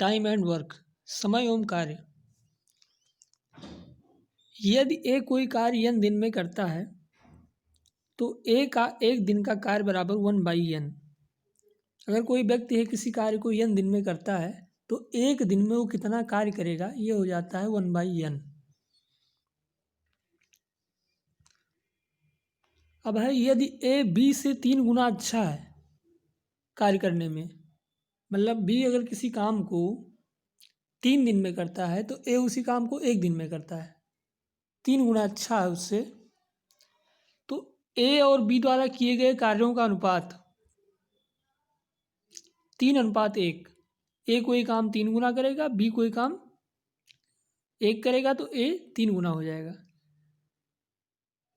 Time and work, समय एवं कार्य। यदि ए कोई कार्य n दिन में करता है तो ए का एक दिन का कार्य बराबर 1/n। अगर कोई व्यक्ति है किसी कार्य को n दिन में करता है तो एक दिन में वो कितना कार्य करेगा, ये हो जाता है 1/n। अब है यदि ए बी से 3 गुना अच्छा है कार्य करने में, मतलब बी अगर किसी काम को 3 दिन में करता है तो ए उसी काम को 1 दिन में करता है, 3 गुना अच्छा है उससे, तो ए और बी द्वारा किए गए कार्यों का अनुपात 3:1। ए कोई काम 3 गुना करेगा, बी कोई काम 1 करेगा, तो ए 3 गुना हो जाएगा।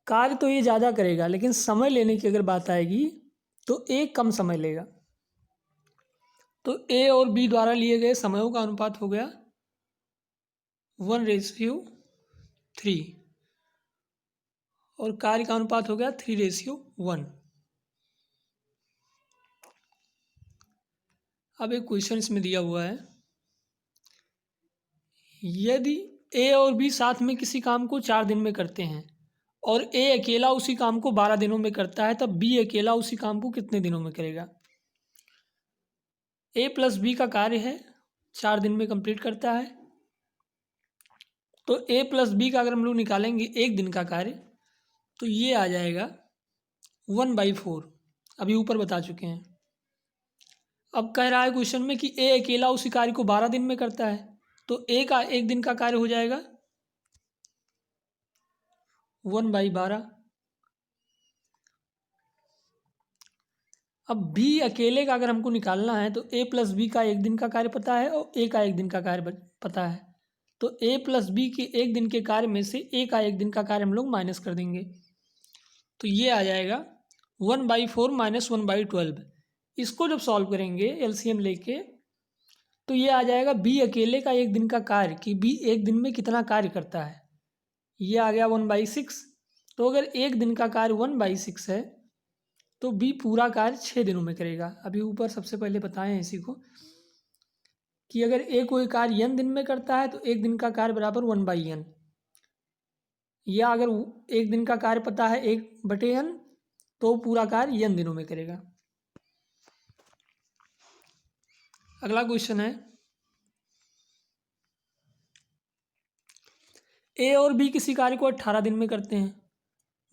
कार्य तो ये ज़्यादा करेगा लेकिन समय लेने की अगर बात आएगी तो ए कम समय लेगा। तो ए और बी द्वारा लिए गए समयों का अनुपात हो गया 1:3 और कार्य का अनुपात हो गया 3:1। अब एक क्वेश्चन इसमें दिया हुआ है, यदि ए और बी साथ में किसी काम को 4 दिन में करते हैं और ए अकेला उसी काम को 12 दिनों में करता है, तब बी अकेला उसी काम को कितने दिनों में करेगा। ए प्लस बी का कार्य है, 4 दिन में कंप्लीट करता है, तो ए प्लस बी का अगर हम लोग निकालेंगे एक दिन का कार्य तो ये आ जाएगा 1/4। अभी ऊपर बता चुके हैं। अब कह रहा है क्वेश्चन में कि ए अकेला उसी कार्य को 12 दिन में करता है, तो ए का एक दिन का कार्य हो जाएगा 1/12। अब बी अकेले का अगर हमको निकालना है तो ए प्लस बी का एक दिन का कार्य पता है और ए का एक दिन का कार्य पता है, तो ए प्लस बी के एक दिन के कार्य में से ए का एक दिन का कार्य हम लोग माइनस कर देंगे, तो ये आ जाएगा 1/4 - 1/12। इसको जब सॉल्व करेंगे एलसीएम लेके तो ये आ जाएगा बी अकेले का एक दिन का कार्य कि बी एक दिन में कितना कार्य करता है, ये आ गया 1/6। तो अगर एक दिन का कार्य 1/6 है तो बी पूरा कार्य 6 दिनों में करेगा। अभी ऊपर सबसे पहले बताएं इसी को कि अगर ए कोई कार्य n दिन में करता है तो एक दिन का कार्य बराबर 1/n, या अगर एक दिन का कार्य पता है 1/n तो पूरा कार्य n दिनों में करेगा। अगला क्वेश्चन है, ए और बी किसी कार्य को 18 दिन में करते हैं,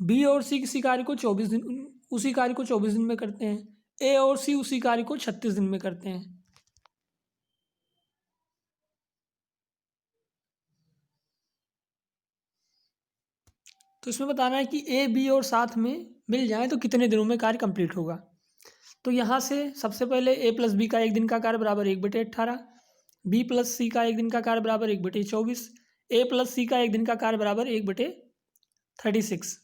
बी और सी किसी कार्य को 24 दिन उसी कार्य को 24 दिन में करते हैं, ए और सी उसी कार्य को 36 दिन में करते हैं। तो इसमें बताना है कि ए बी और साथ में मिल जाए तो कितने दिनों में कार्य कंप्लीट होगा। तो यहाँ से सबसे पहले ए प्लस बी का एक दिन का कार्य बराबर 1/18, बी प्लस सी का एक दिन का कार्य बराबर 1/24, ए प्लस सी का एक दिन का कार्य बराबर 1/36।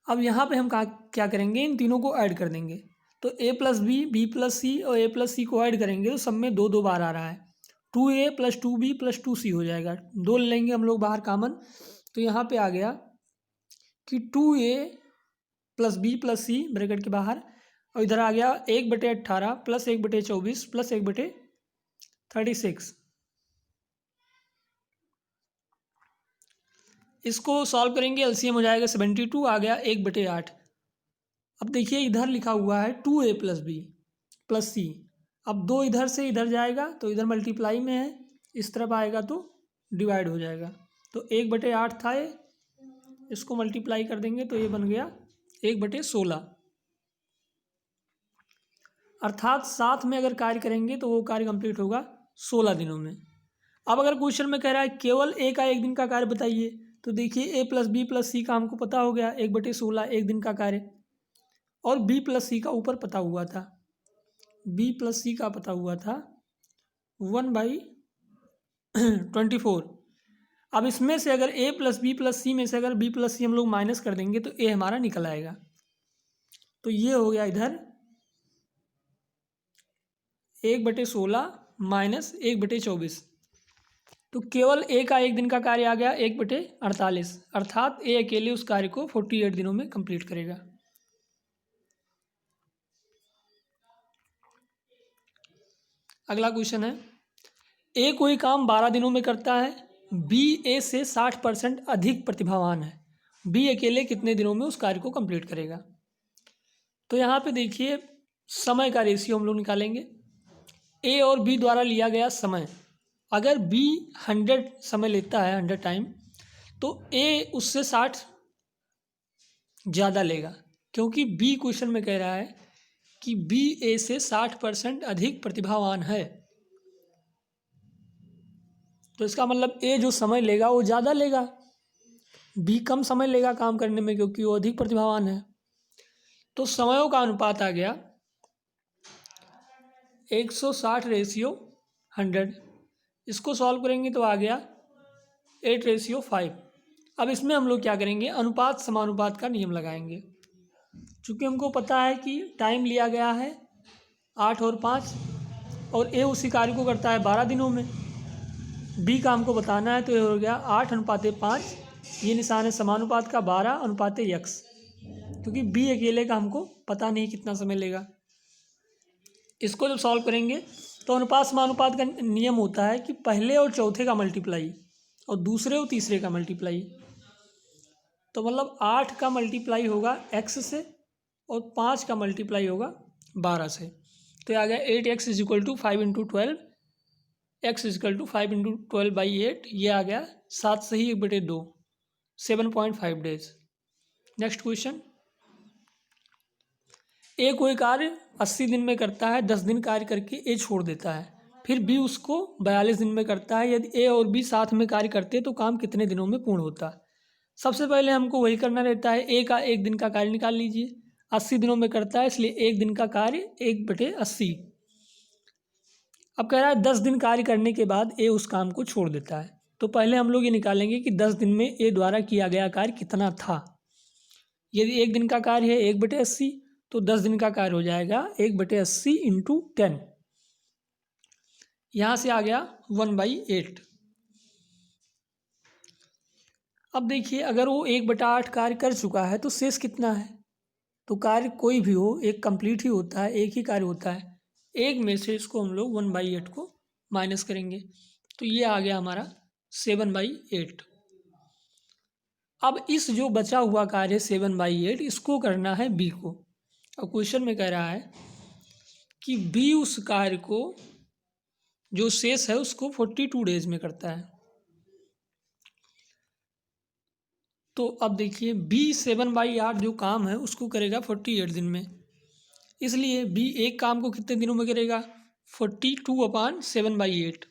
अब यहाँ पे हम क्या करेंगे, इन तीनों को ऐड कर देंगे। तो ए प्लस बी, बी प्लस सी और ए प्लस सी को ऐड करेंगे तो सब में 2 बार आ रहा है, 2a + 2b + 2c हो जाएगा। 2 लेंगे हम लोग बाहर कॉमन, तो यहाँ पे आ गया कि 2a + b + c ब्रैकेट के बाहर, और इधर आ गया 1/18 + 1/24 + 1/36। इसको सॉल्व करेंगे एलसीएम हो जाएगा 72, आ गया 1/8। अब देखिए इधर लिखा हुआ है 2a + b + c, अब 2 इधर से इधर जाएगा तो इधर मल्टीप्लाई में है, इस तरफ आएगा तो डिवाइड हो जाएगा। तो 1/8 था ये, इसको मल्टीप्लाई कर देंगे तो ये बन गया 1/16, अर्थात साथ में अगर कार्य करेंगे तो वो कार्य कंप्लीट होगा 16 दिनों में। अब अगर क्वेश्चन में कह रहा है केवल ए का एक दिन का कार्य बताइए, तो देखिए ए प्लस बी प्लस सी का हमको पता हो गया 1/16 एक दिन का कार्य, और बी प्लस सी का ऊपर पता हुआ था, बी प्लस सी का पता हुआ था 1/24। अब इसमें से अगर ए प्लस बी प्लस सी में से अगर बी प्लस सी हम लोग माइनस कर देंगे तो ए हमारा निकल आएगा। तो ये हो गया इधर 1/16 - 1/24, तो केवल ए का एक दिन का कार्य आ गया 1/48, अर्थात ए अकेले उस कार्य को 48 दिनों में कंप्लीट करेगा। अगला क्वेश्चन है, ए कोई काम 12 दिनों में करता है, बी ए से 60% अधिक प्रतिभावान है, बी अकेले कितने दिनों में उस कार्य को कंप्लीट करेगा। तो यहाँ पे देखिए समय का रेशियो हम लोग निकालेंगे। ए और बी द्वारा लिया गया समय, अगर बी 100 समय लेता है 100 टाइम, तो ए उससे 60 ज़्यादा लेगा, क्योंकि बी क्वेश्चन में कह रहा है कि बी ए से 60% अधिक प्रतिभावान है। तो इसका मतलब ए जो समय लेगा वो ज़्यादा लेगा, बी कम समय लेगा काम करने में, क्योंकि वो अधिक प्रतिभावान है। तो समयों का अनुपात आ गया 160/100। इसको सॉल्व करेंगे तो आ गया 8/5। अब इसमें हम लोग क्या करेंगे, अनुपात समानुपात का नियम लगाएंगे। चूँकि हमको पता है कि टाइम लिया गया है 8 और 5, और ए उसी कार्य को करता है 12 दिनों में, बी का हमको बताना है, तो ये हो गया 8:5। ये निशान है समानुपात का 12:x, क्योंकि बी अकेले का हमको पता नहीं कितना समय लेगा। इसको जब सॉल्व करेंगे तो अनुपात समानुपात का नियम होता है कि पहले और चौथे का मल्टीप्लाई और दूसरे और तीसरे का मल्टीप्लाई। तो मतलब 8 का मल्टीप्लाई होगा x से और 5 का मल्टीप्लाई होगा 12 से। तो आ गया 8x = 5 × 12, x = 5 × 12/8। ये आ गया 7 से ही 1/2, 7.5 डेज। नेक्स्ट क्वेश्चन, ए कोई कार्य 80 दिन में करता है, 10 दिन कार्य करके ए छोड़ देता है, फिर बी उसको 42 दिन में करता है। यदि ए और बी साथ में कार्य करते हैं तो काम कितने दिनों में पूर्ण होता है। सबसे पहले हमको वही करना रहता है, ए का 1 दिन का कार्य निकाल लीजिए। 80 दिनों में करता है, इसलिए 1 दिन का कार्य 1/80। अब कह रहा है 10 दिन कार्य करने के बाद ए उस काम को छोड़ देता है। तो पहले हम लोग ये निकालेंगे कि 10 दिन में ए द्वारा किया गया कार्य कितना था। यदि 1 दिन का कार्य है 1/80, तो 10 दिन का कार्य हो जाएगा 1/80 × 10। यहाँ से आ गया 1/8। अब देखिए अगर वो 1/8 कार्य कर चुका है तो शेष कितना है। तो कार्य कोई भी हो, एक कंप्लीट ही होता है, एक ही कार्य होता है। एक में से इसको हम लोग 1/8 को माइनस करेंगे, तो ये आ गया हमारा 7/8। अब इस जो बचा हुआ कार्य 7/8, इसको करना है बी को। अब क्वेश्चन में कह रहा है कि बी उस कार्य को जो शेष है उसको 42 डेज में करता है। तो अब देखिए बी 7/8 जो काम है उसको करेगा 48 दिन में, इसलिए बी एक काम को कितने दिनों में करेगा, 42/7/8।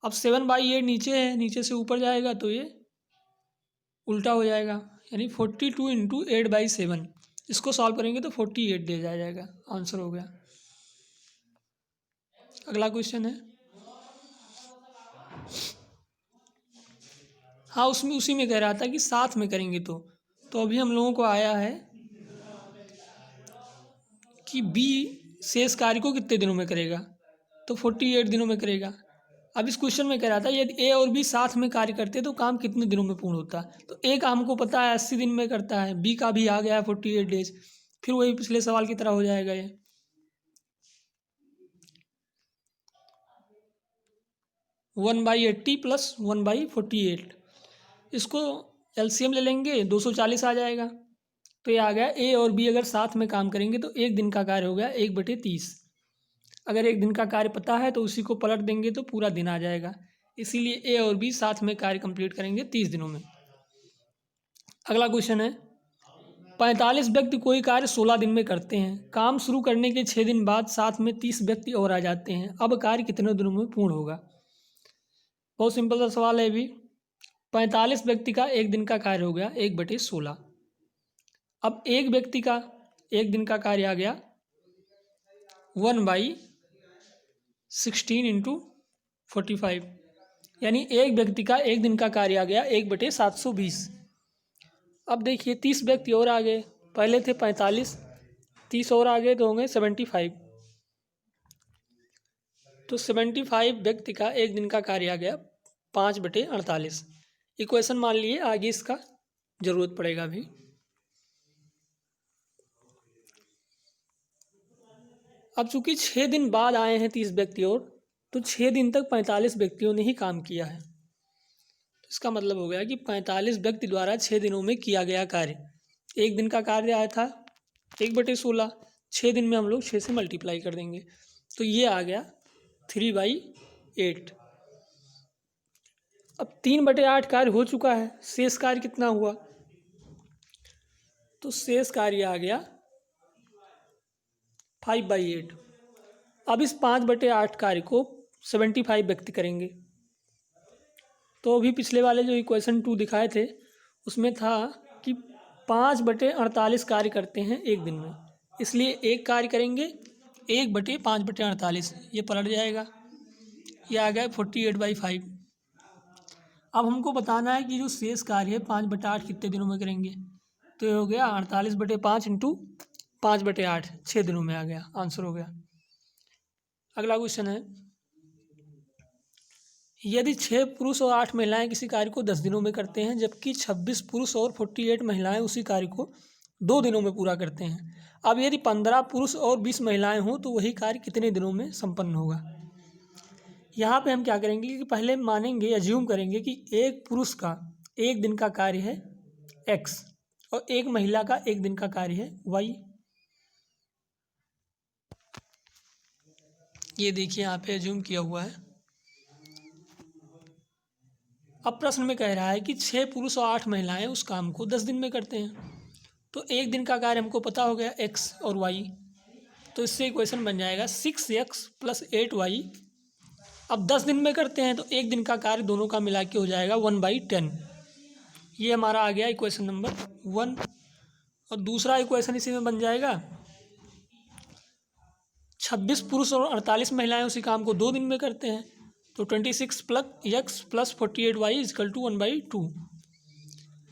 अब 7/8 नीचे है, नीचे से ऊपर जाएगा तो ये उल्टा हो जाएगा, यानी 42 × 8/7। इसको सॉल्व करेंगे तो 48 डेज आ जाएगा। आंसर हो गया। अगला क्वेश्चन है, हाँ उसमें उसी में कह रहा था कि साथ में करेंगे तो अभी हम लोगों को आया है कि बी शेष कार्य को कितने दिनों में करेगा, तो 48 दिनों में करेगा। अब इस क्वेश्चन में कह रहा था यदि ए और बी साथ में कार्य करते तो काम कितने दिनों में पूर्ण होता। तो ए का हमको पता है 80 दिन में करता है, बी का भी आ गया है 48 डेज, फिर वही पिछले सवाल की तरह हो जाएगा ये। वन बाई 80 + 1/48, इसको एलसीएम ले लेंगे 240 आ जाएगा। तो ये आ गया ए और बी अगर साथ में काम करेंगे तो 1 दिन का कार्य हो गया 1/30। अगर 1 दिन का कार्य पता है तो उसी को पलट देंगे तो पूरा दिन आ जाएगा, इसीलिए ए और बी साथ में कार्य कंप्लीट करेंगे 30 दिनों में। अगला क्वेश्चन है, 45 व्यक्ति कोई कार्य 16 दिन में करते हैं, काम शुरू करने के 6 दिन बाद साथ में 30 व्यक्ति और आ जाते हैं, अब कार्य कितने दिनों में पूर्ण होगा। बहुत सिंपल सा सवाल है। अभी 45 व्यक्ति का 1 दिन का कार्य हो गया 1/16। अब एक व्यक्ति का 1 दिन का कार्य आ गया 1/16 × 45, यानी एक व्यक्ति का 1 दिन का कार्य आ गया 1/720। अब देखिए 30 व्यक्ति और आ गए, पहले थे 45, 30 और आ गए तो होंगे 75। तो 75 व्यक्ति का 1 दिन का कार्य आ गया 5/48। इक्वेशन मान लिए, आगे इसका जरूरत पड़ेगा अभी। अब चूंकि 6 दिन बाद आए हैं 30 व्यक्ति और, तो 6 दिन तक 45 व्यक्तियों ने ही काम किया है। तो इसका मतलब हो गया कि 45 व्यक्ति द्वारा 6 दिनों में किया गया कार्य। एक दिन का कार्य आया था 1/16, 6 दिन में हम लोग 6 से मल्टीप्लाई कर देंगे, तो ये आ गया 3/8। अब 3/8 कार्य हो चुका है, शेष कार्य कितना हुआ? तो शेष कार्य आ गया 5/8। अब इस 5/8 कार्य को 75 व्यक्ति करेंगे। तो अभी पिछले वाले जो इक्वेशन 2 दिखाए थे उसमें था कि 5/48 कार्य करते हैं एक दिन में, इसलिए एक कार्य करेंगे 1/5/48, ये पलट जाएगा, ये आ गया 48/5। अब हमको बताना है कि जो शेष कार्य है 5/8 कितने दिनों में करेंगे, तो ये हो गया 48/5 इंटू 5/8, 6 दिनों में आ गया, आंसर हो गया। अगला क्वेश्चन है, यदि 6 पुरुष और 8 महिलाएं किसी कार्य को 10 दिनों में करते हैं, जबकि 26 पुरुष और 48 महिलाएं उसी कार्य को 2 दिनों में पूरा करते हैं। अब यदि 15 पुरुष और 20 महिलाएं हों तो वही कार्य कितने दिनों में संपन्न होगा? यहाँ पे हम क्या करेंगे कि पहले मानेंगे, एज्यूम करेंगे कि एक पुरुष का एक दिन का कार्य है x और एक महिला का एक दिन का कार्य है y। ये देखिए यहाँ पे एज्यूम किया हुआ है। अब प्रश्न में कह रहा है कि 6 पुरुष और 8 महिलाएं उस काम को 10 दिन में करते हैं, तो एक दिन का कार्य हमको पता हो गया x और y, तो इससे इक्वेशन बन जाएगा 6x + 8y। अब 10 दिन में करते हैं तो एक दिन का कार्य दोनों का मिला के हो जाएगा 1/10। ये हमारा आ गया इक्वेशन नंबर 1। और दूसरा इक्वेशन इसी में बन जाएगा 26 पुरुष और 48 महिलाएं उसी काम को 2 दिन में करते हैं, तो 26 + x + 48y = 1/2।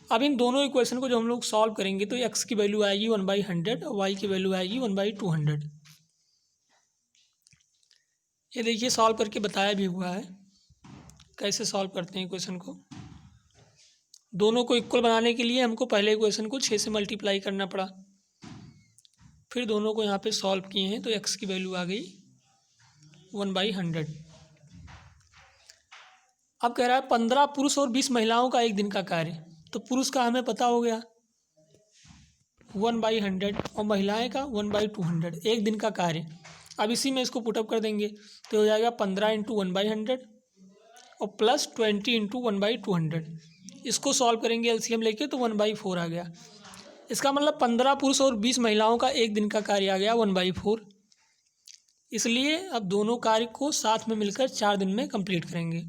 अब इन दोनों इक्वेशन को जो हम लोग सॉल्व करेंगे तो x की वैल्यू आएगी 1/100 और y की वैल्यू आएगी 1/200। ये देखिए सॉल्व करके बताया भी हुआ है कैसे सॉल्व करते हैं इक्वेशन को। दोनों को इक्वल बनाने के लिए हमको पहले इक्वेशन को 6 से मल्टीप्लाई करना पड़ा, फिर दोनों को यहाँ पे सॉल्व किए हैं तो x की वैल्यू आ गई 1/100। अब कह रहा है 15 पुरुष और 20 महिलाओं का एक दिन का कार्य, तो पुरुष का हमें पता हो गया 1/100 और महिलाएं का 1/200, एक दिन का कार्य। अब इसी में इसको पुटअप कर देंगे तो हो जाएगा 15 × 1/100 और प्लस 20 × 1/200। इसको सॉल्व करेंगे एलसीएम लेके तो 1/4 आ गया। इसका मतलब 15 पुरुष और 20 महिलाओं का एक दिन का कार्य आ गया 1/4। इसलिए अब दोनों कार्य को साथ में मिलकर 4 दिन में कंप्लीट करेंगे।